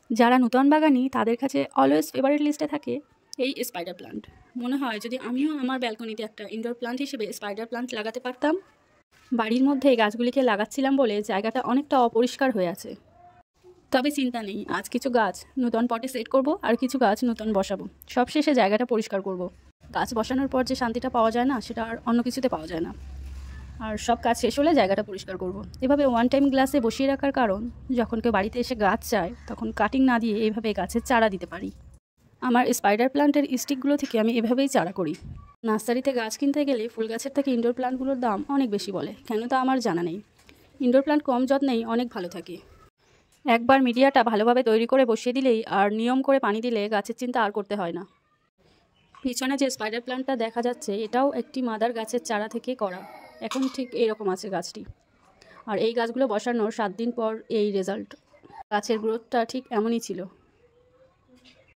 যারা নূতন বাগানি তাদের কাছে অলওয়েজ ফেভারিট লিস্টে থাকে এই স্পাইডার প্লান্ট। মনে হয় যদি আমিও আমার ব্যালকনিতে একটা ইনডোর প্লান্ট হিসেবে স্পাইডার প্লান্ট লাগাতে পারতাম। বাড়ির মধ্যে এই গাছগুলিকে লাগাচ্ছিলাম বলে জায়গাটা অনেকটা অপরিষ্কার হয়ে আছে। তবে চিন্তা নেই, আজ কিছু গাছ নূতন পটে সেট করব আর কিছু গাছ নূতন বসাবো। সবশেষে জায়গাটা পরিষ্কার করব। গাছ বসানোর পর যে শান্তিটা পাওয়া যায় না, সেটা আর অন্য কিছুতে পাওয়া যায় না। আর সব কাজ শেষ হলে জায়গাটা পরিষ্কার করব। এভাবে ওয়ান টাইম গ্লাসে বসিয়ে রাখার কারণ, যখন কেউ বাড়িতে এসে গাছ চায় তখন কাটিং না দিয়ে এইভাবে গাছের চারা দিতে পারি। আমার স্পাইডার প্লান্টের স্টিকগুলো থেকে আমি এভাবেই চারা করি। নার্সারিতে গাছ কিনতে গেলে ফুল গাছের থেকে ইনডোর প্লান্টগুলোর দাম অনেক বেশি বলে, কেন তা আমার জানা নেই। ইনডোর প্লান্ট কম যত্নেই অনেক ভালো থাকে। একবার মিডিয়াটা ভালোভাবে তৈরি করে বসিয়ে দিলেই আর নিয়ম করে পানি দিলে গাছের চিন্তা আর করতে হয় না। পিছনে যে স্পাইডার প্লান্টটা দেখা যাচ্ছে, এটাও একটি মাদার গাছের চারা থেকে করা। এখন ঠিক এরকম আছে গাছটি। আর এই গাছগুলো বসানোর 7 দিন পর এই রেজাল্ট। গাছের গ্রোথটা ঠিক এমনই ছিল।